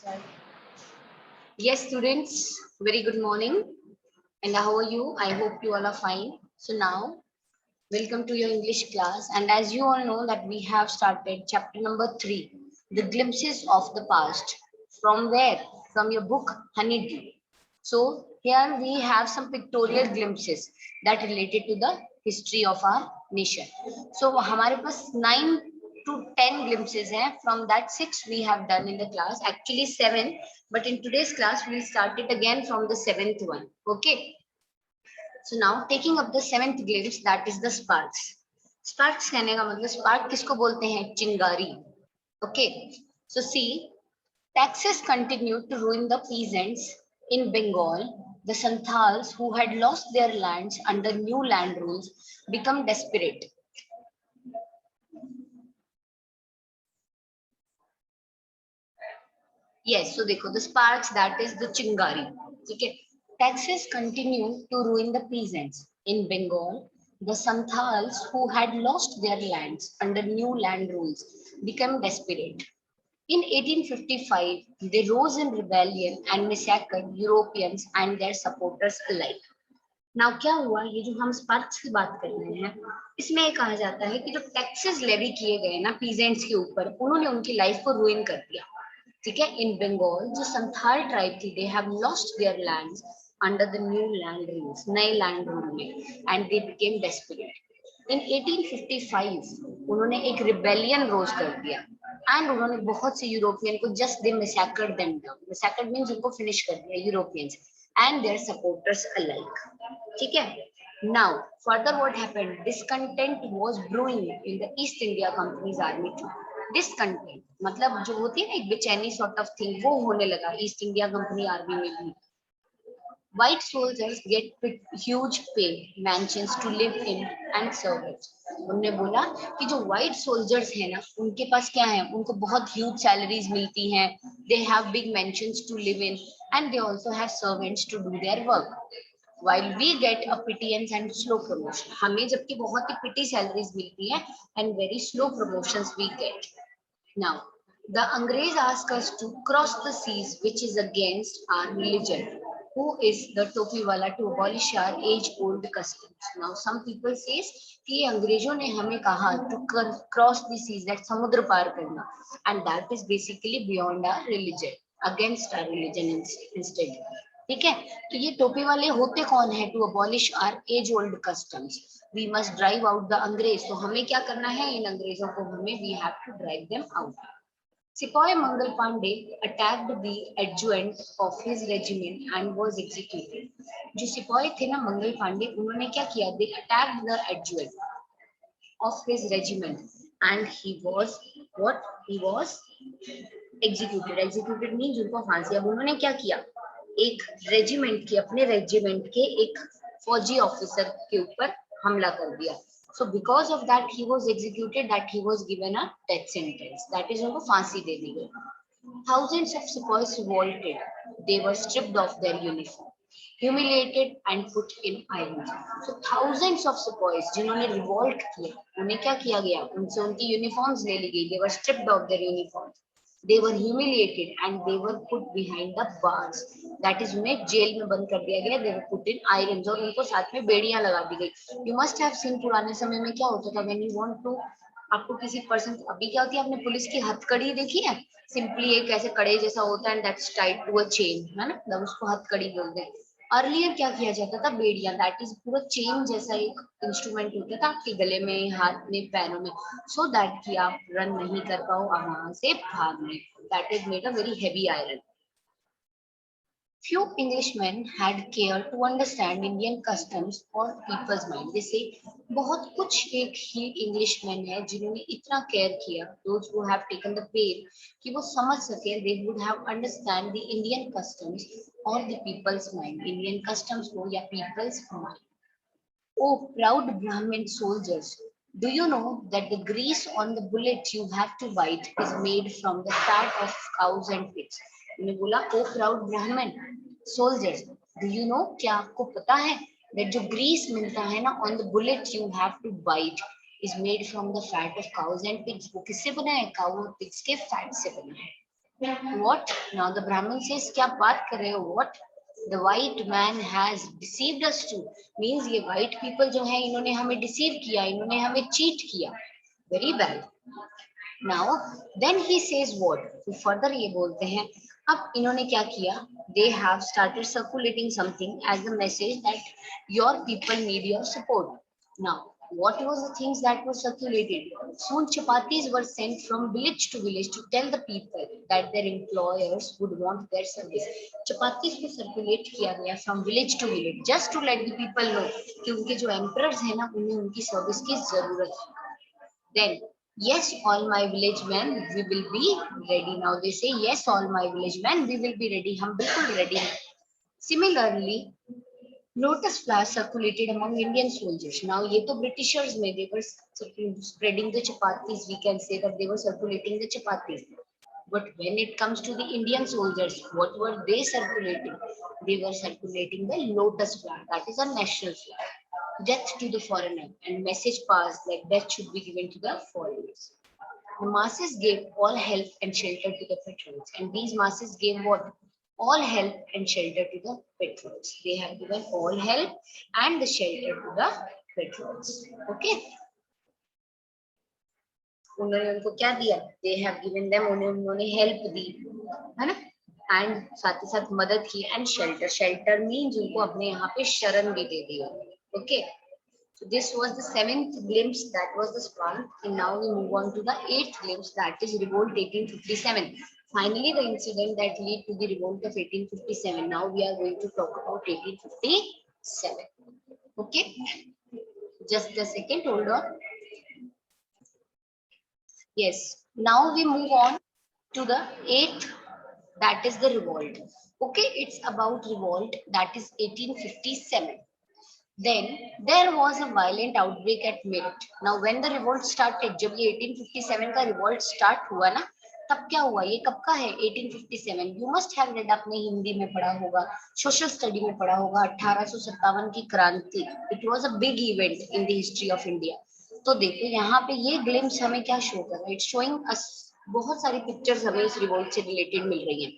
Sorry. Yes, students, very good morning. And how are you? I hope you all are fine. So now, welcome to your English class. And as you all know that we have started chapter number 3, The Glimpses of the Past. From where? From your book, Honeydew. So here we have some pictorial glimpses that related to the history of our nation. So हमारे पास 9 to 10 glimpses हैं. From that 6 we have done in the class. Actually 7, but in today's class we'll start it again from the 7th one. Okay. So now taking up the 7th glimpse, that is the sparks. Sparks कहने का मतलब spark किसको बोलते हैं? चिंगारी. Okay. So see, taxes continued to ruin the peasants in Bengal. The Santals, who had lost their lands under new land rules, become desperate. Yes, so देखो, the sparks, that is the chingari. Okay. Taxes continue to ruin the peasants in Bengal. The Santals, who had lost their lands under new land rules, became desperate. In 1855, they rose in rebellion and massacred Europeans and their supporters alike. Now क्या हुआ? ये जो हम sparks की बात कर रहे हैं, इसमें ये कहा जाता है कि जो टैक्सेस लेवी किए गए ना पीजेंट्स के ऊपर, उन्होंने उनकी लाइफ को रुइन कर दिया. ठीक है. इन बंगाल जो संथाल ट्राइब थी, they have lost their lands under the new land rules, नए लैंड रूल में, एंड दे बिकेम डेस्परेट. इन 1855 उन्होंने एक रिबेलियन रोज कर दिया एंड उन्होंने बहुत से यूरोपियन को just they massacred them down. Massacred means उनको फिनिश कर दिया Europeans and their supporters alike. ठीक है. Now, further what happened? Discontent was brewing in the East India Company's army too. Discontent मतलब जो होती है ना एक बेचैनी sort of thing, वो होने लगा ईस्ट इंडिया कंपनी आर्मी में भी. White soldiers get huge pay, mansions to live in and serve it. उन्होंने बोला कि जो white soldiers हैं ना, उनके पास क्या है? उनको बहुत huge salaries मिलती हैं. They have big mansions to live in and they also have servants to do their work. While we get a pittance and slow promotion, हमें जबकि बहुत ही पिटी salaries मिलती हैं and very slow promotions we get. Now, the Angrez ask us to cross the seas, which is against our religion. Who is the topi wala to abolish our age-old customs? Now, some people says कि अंग्रेजों ने हमें कहा to cross the seas, that समुद्र पार करना, and that is basically beyond our religion, against our religion instead. ठीक है. तो ये टोपी वाले होते कौन है? To abolish our age old customs. We must drive out the Angrez. तो हमें क्या करना है? इन अंग्रेजों को हमें we have to drive them out. सिपाही Mangal Pandey attacked the adjutant of his regiment and was executed. जो सिपाही थे ना मंगल पांडे, उन्होंने क्या किया? They attacked the adjutant of his regiment and he was what? He was executed. Executed means उनको फांसी. अब उन्होंने क्या किया? एक रेजिमेंट के, अपने रेजिमेंट के एक फौजी ऑफिसर के ऊपर हमला कर दिया. So because of that he was executed, that he was given a death sentence, that is उनको फांसी दे दी गई. Thousands of sepoys revolted. They were stripped of their uniform, humiliated and put in irons. So thousands of sepoys जिन्होंने revolt किया, उन्हें क्या किया गया? उनसे उनकी यूनिफॉर्म्स ले ली गई. They were stripped of their uniforms. They were humiliated and they were put behind the bars. That is उन्हें जेल में बंद कर दिया गया. They were put in irons और उनको साथ में बेड़ियां लगा दी गई. You must have seen पुराने समय में क्या होता था when you want to, आपको किसी पर्सन, अभी क्या होती है? आपने पुलिस की हथकड़ी देखी है? सिंपली एक ऐसे कड़े जैसा होता है and that's tied to a chain, है ना? मतलब उसको हथकड़ी बोलते हैं. अर्लियर क्या किया जाता था? बेड़ियां. दैट इज पूरा चेन जैसा एक इंस्ट्रूमेंट होता था आपके गले में, हाथ में, पैरों में, सो दैट कि आप रन नहीं कर पाओ और वहां से भाग नहीं. That is made a very heavy iron. Few Englishmen had care to understand Indian customs or people's mind. जैसे बहुत कुछ एक ही Englishmen है जिन्होंने इतना केयर किया, those who have taken the pain कि वो समझ सके, they would have understand the Indian customs or the people's mind, Indian customs को या people's mind. Oh, proud Brahmin soldiers, do you know that the grease on the bullet you have to bite is made from the fat of cows and pigs? उन्हें बोला, oh proud Brahmin soldiers, do you know, क्या आपको पता है that जो grease मिलता है ना on the bullet you have to bite is made from the fat of cows and pigs. वो किससे बना है? cow और pigs के fat से बना है. What? Now the Brahmin says, क्या बात कर रहे हो? What? The white man has deceived us too. Means ये white people जो है इन्होंने हमें deceive किया, इन्होंने हमें cheat किया. Very bad. Now then he says what? तो further ये बोलते हैं, अब इन्होंने क्या किया? They have started circulating something as a message that your people need your support. Now what was the things that were circulated? Soon chapatis were sent from village to village to tell the people that their employers would want their service. Chapatis को circulate किया गया from village to village just to let the people know कि उनके जो emperors हैं ना उन्हें उनकी service की जरूरत है. Then, yes, all my village men, we will be ready. Now they say, yes, all my village men, we will be ready. हम बिल्कुल ready हैं. Similarly, lotus flowers circulated among Indian soldiers. Now ये तो Britishers में they were spreading the chapatis. We can say that they were circulating the chapatis. But when it comes to the Indian soldiers, what were they circulating? They were circulating the lotus flower. That is a national flower. Death to the foreigner, and message passed that death should be given to the foreigners. The masses gave all help and shelter to the patrons, and these masses gave what? All help and shelter to the patrons. They have given all help and the shelter to the patrons. Okay. उन्होंने उनको क्या दिया? They have given them, उन्होंने help दी, है ना? And साथ ही साथ मदद की and shelter. Shelter means उनको अपने यहाँ पे शरण भी दे दिया. Okay. So this was the 7th glimpse, that was the spark, and now we move on to the 8th glimpse, that is revolt 1857. Finally, the incident that led to the revolt of 1857. Now we are going to talk about 1857. Okay, just a second, hold on. Yes, now we move on to the 8th, that is the revolt. Okay, it's about revolt, that is 1857. Then there was a violent outbreak at Meerut. Now when the revolt started, जब ये 1857 का revolt start हुआ ना, तब क्या हुआ? ये कब का है? 1857. You must have read, आपने हिंदी में पढ़ा होगा, social study में पढ़ा होगा, 1857 की क्रांति. It was a big event in the history of India. तो देखो यहाँ पे ये glimpse हमें क्या show कर रहा है? It's showing us बहुत सारी pictures हमें इस revolt से related मिल रही हैं.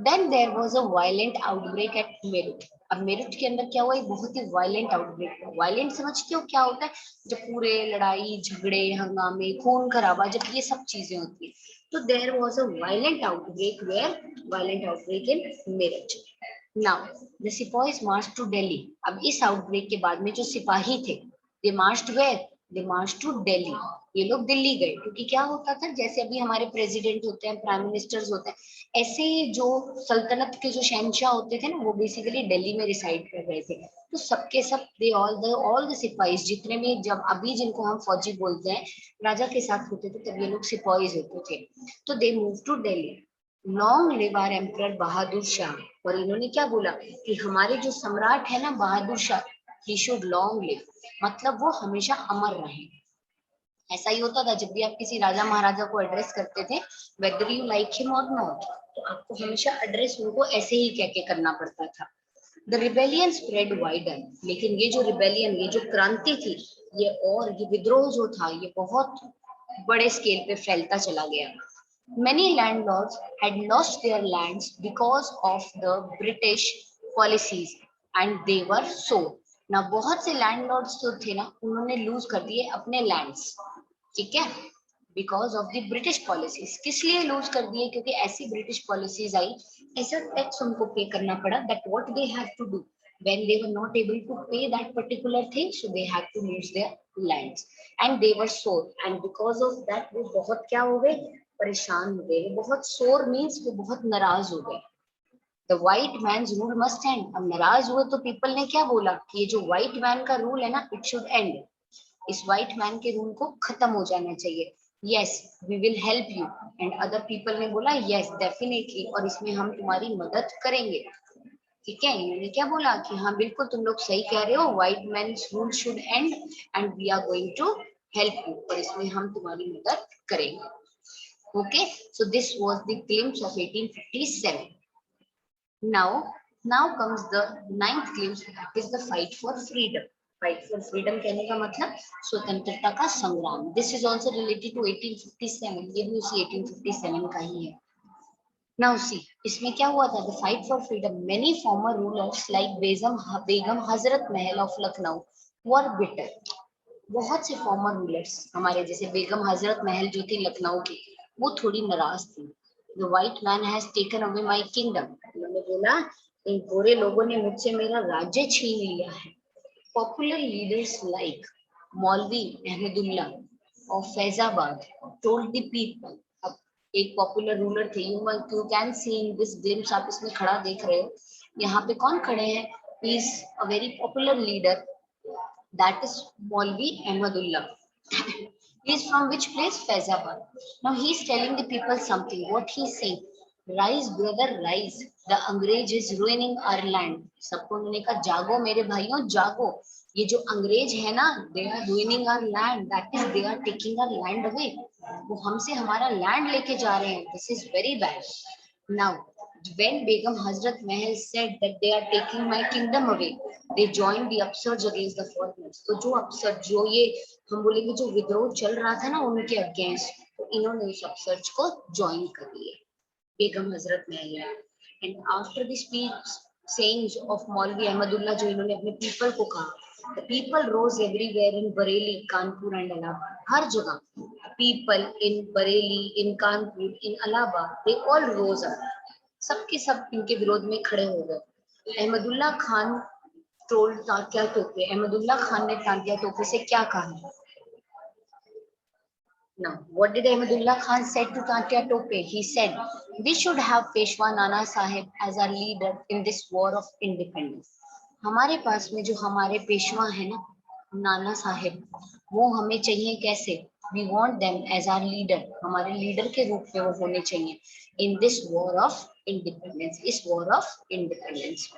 Then there was a violent outbreak at Meerut. अब मेरठ के अंदर क्या हुआ? एक बहुत ही वायलेंट आउटब्रेक हुआ. वायलेंट समझते हो क्या होता है? जब पूरे लड़ाई झगड़े हंगामे खून खराबा, जब ये सब चीजें होती है, तो there was a violent outbreak, where violent outbreak in Meerut. Now the सिपाहीज मार्च टू दिल्ली. अब इस आउटब्रेक के बाद में जो सिपाही थे, they marched where? They march to Delhi. ये लोग दिल्ली गए, क्योंकि क्या होता था, जैसे अभी हमारे प्रेसिडेंट होते हैं, प्राइम मिनिस्टर्स होते हैं, ऐसे जो सल्तनत के जो शहंशाह होते थे ना, वो बेसिकली दिल्ली में रिसाइड कर रहे थे. तो सबके सब दे ऑल द सिपाहीज, जितने भी, जब अभी जिनको हम फौजी बोलते हैं, राजा के साथ होते थे, तब ये लोग सिपाहीज होते थे. तो they move to Delhi. Long live our emperor Bahadur Shah. और इन्होंने क्या बोला कि हमारे जो सम्राट है ना Bahadur Shah, he should long live, मतलब वो हमेशा अमर रहे. ऐसा ही होता था, जब भी आप किसी राजा महाराजा को एड्रेस करते थे, वेदर यू लाइक हिम और नॉट, तो आपको हमेशा एड्रेस उनको ऐसे ही कह के करना पड़ता था. The rebellion spread wider. लेकिन ये जो रिबेलियन, ये जो क्रांति थी, ये और ये विद्रोह जो था, ये बहुत बड़े स्केल पे फैलता चला गया. Many landlords had lost their lands because of the British policies and they were sold. ना बहुत से लैंडलॉर्ड्स जो थे ना, उन्होंने लूज कर दिए अपने लैंड्स. ठीक है, because of the British policies. किस लिए लूज कर दिए? क्योंकि ऐसी ब्रिटिश पॉलिसीज आई, ऐसा टैक्स उनको पे करना पड़ा, that what they have to do when they were not able to pay that particular thing, so they had to lose their lands and they were sore, and because of that वो बहुत क्या हो गए? परेशान हो गए. बहुत सोर मीन्स वो बहुत नाराज हो गए. The white man's rule must end. अब नाराज हुए तो पीपल ने क्या बोला कि ये जो व्हाइट मैन का रूल है ना, इट शुड एंड. इस व्हाइट मैन के रूल को खत्म हो जाना चाहिए. Yes we will help you. And other people ने बोला यस डेफिनेटली, और इसमें हम तुम्हारी मदद करेंगे. ठीक है, इन्होंने क्या बोला कि हाँ बिल्कुल तुम लोग सही कह रहे हो, white man's rule should end and we are going to help you, और इसमें हम तुम्हारी मदद करेंगे. Okay, so this was the glimpse of 1857. Now comes the 9th glimpse, that is the fight for freedom. Fight for freedom कहने का मतलब स्वतंत्रता का संग्राम. This is also related to 1857. ये भी उसी 1857 का ही है. नाउ सी, इसमें क्या हुआ था? The fight for freedom, many former rulers like Begum Hazrat Mahal of Lucknow were bitter. बहुत से फॉर्मर रूलर्स हमारे जैसे बेगम हजरत महल जो थी लखनऊ की, वो थोड़ी नाराज थी। The white man has taken away my kingdom, उन्होंने बोला इन गोरे लोगों ने मुझसे मेरा राज्य छीन लिया है। पॉपुलर लीडर्स लाइक मौलवी Ahmadullah of Faizabad told the people। अब एक पॉपुलर रूलर थे, you can see in this glimpse, आप इसमें खड़ा देख रहे हो, यहाँ पे कौन खड़े हैं? Is a very popular leader, that is Maulvi Ahmadullah. He is from which place? Faizabad. Now he is telling the people something. What he is saying? Rise, brother, rise. The अंग्रेज is ruining our land. सबको उन्होंने कहा जागो मेरे भाइयों जागो, ये जो अंग्रेज है ना, they are ruining our land. That is they are taking our land away. वो हमसे हमारा लैंड लेके जा रहे हैं. This is very bad. Now, when Begum Hazrat Mahal said that they are taking my kingdom away, they joined the upsurge against the foreigners। तो जो upsurge, जो ये हम बोलेंगे जो विद्रोह चल रहा था ना उनके अगेंस्ट, तो इन्होंने उस upsurge को ज्वाइन कर लिया, बेगम हजरत महल। And after the speech sayings of Maulvi Ahmadullah, जो इन्होंने अपने पीपल को कहा, the people rose everywhere in Bareilly, Kanpur and Allahabad। हर जगह people in Bareilly, in Kanpur, in Allahabad, they all rose up। सबके सब इनके विरोध में खड़े हो गए। अहमदुल्ला खान टोल्ड तात्या टोपे, अहमदुल्ला खान ने तात्या टोपे से क्या कहा? Now, what did Ahmadullah Khan said to Tatya Tope? He said, "We should have Peshwa Nana Sahib as our leader in this war of independence." हमारे पास में जो हमारे पेशवा है ना, नाना साहिब, वो हमें चाहिए कैसे? We want them as our leader, हमारे लीडर के रूप में वो होने चाहिए in this war of independence, इस war of independence।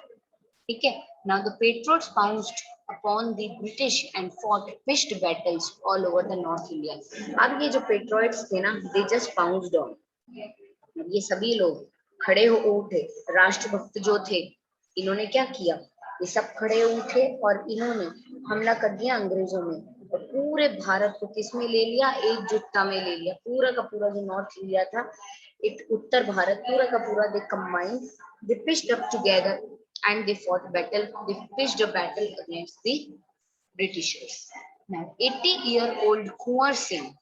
ठीक है। Now the patriots pounced upon the British and fought pitched battles all over the North India। अब ये जो patriots थे ना, they just pounced on, ये सभी लोग खड़े हो उठे, राष्ट्रभक्त जो थे, इन्होंने क्या किया? ये सब खड़े उठे और इन्होंने हमला कर दिया अंग्रेजों में, और पूरे भारत को किसमें ले लिया? एकजुटता में ले लिया। पूरा का पूरा जो नॉर्थ इंडिया था, एक उत्तर भारत पूरा का पूरा, they combined, they pitched up together and they fought battle, they pitched a battle against the Britishers। Now 80-year-old Kunwar Singh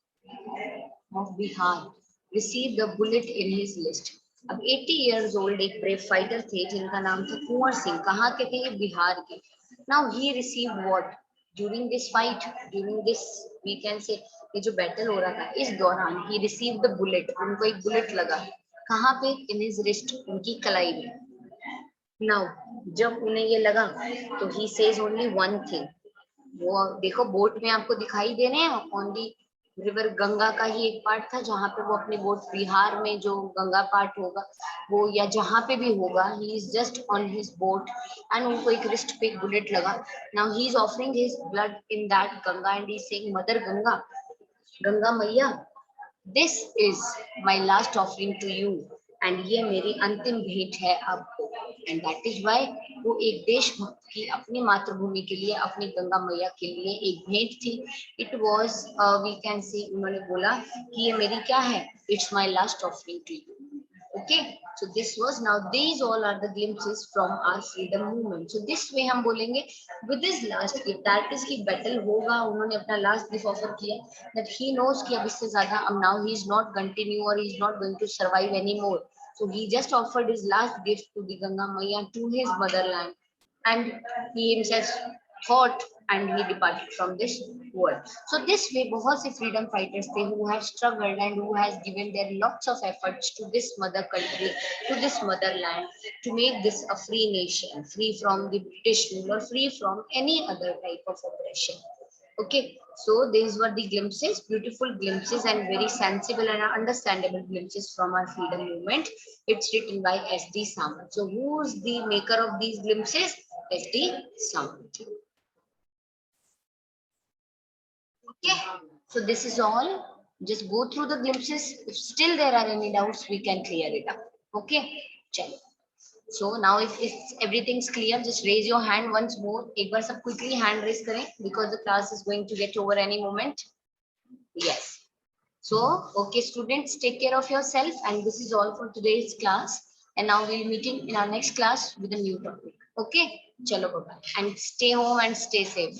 of Bihar received a bullet in his list। अब 80 years old एक brave fighter थे जिनका नाम था कुंवर सिंह, कहाँ के थे? ये बिहार के। Now he received what? During this fight, during this we can say, ये जो बैटल हो रहा था इस दौरान he received the bullet, उनको एक बुलेट लगा, कहाँ पे? In his wrist, उनकी कलाई में। नाउ जब उन्हें ये लगा तो he says only one thing, वो देखो बोट में आपको दिखाई दे रहे हैं ऑन दी रिवर गंगा का ही एक पार्ट था जहां पे वो अपनी बोट, बिहार में जो गंगा पार्ट होगा वो, या जहां पे भी होगा, he is just on his boat and उनको एक रिस्ट पे एक बुलेट लगा। Now he is offering his blood in that Ganga and he is saying mother Ganga, Ganga मैया, this is my last offering to you, and ये मेरी अंतिम भेंट है आपको। एंड दैट इज वाई वो एक देशभक्त की अपनी मातृभूमि के लिए, अपनी गंगा मैया के लिए एक भेंट थी। It was we can see, उन्होंने बोला कि ये मेरी क्या है? It's my last offering to you. Okay, so this was, now these all are the glimpses from our freedom movement। So this way हम बोलेंगे with this last gift, that is कि battle होगा, उन्होंने अपना last gift offer किया, that he knows कि अब इससे ज्यादा अब now he is not continue or he is not going to survive anymore, so he just offered his last gift to the Ganga Maiya, to his motherland, and he himself thought and he departed from this world। So this way बहुत से freedom fighters थे who have struggled and who has given their lots of efforts to this mother country, to this motherland, to make this a free nation, free from the British rule or free from any other type of oppression। Okay, so these were the glimpses, beautiful glimpses and very sensible and understandable glimpses from our freedom movement। It's written by S.D. Samant। So who's the maker of these glimpses? S.D. Samant। Okay, so this is all. Just go through the glimpses. If still there are any doubts, we can clear it up. Okay, chalo। So now if everything's clear, just raise your hand once more। एक बार सब quickly hand raise करें because the class is going to get over any moment। Yes, So, okay, students, take care of yourself. And this is all for today's class. And now we'll meeting in our next class with a new topic. Okay, chalo bye. And stay home and stay safe.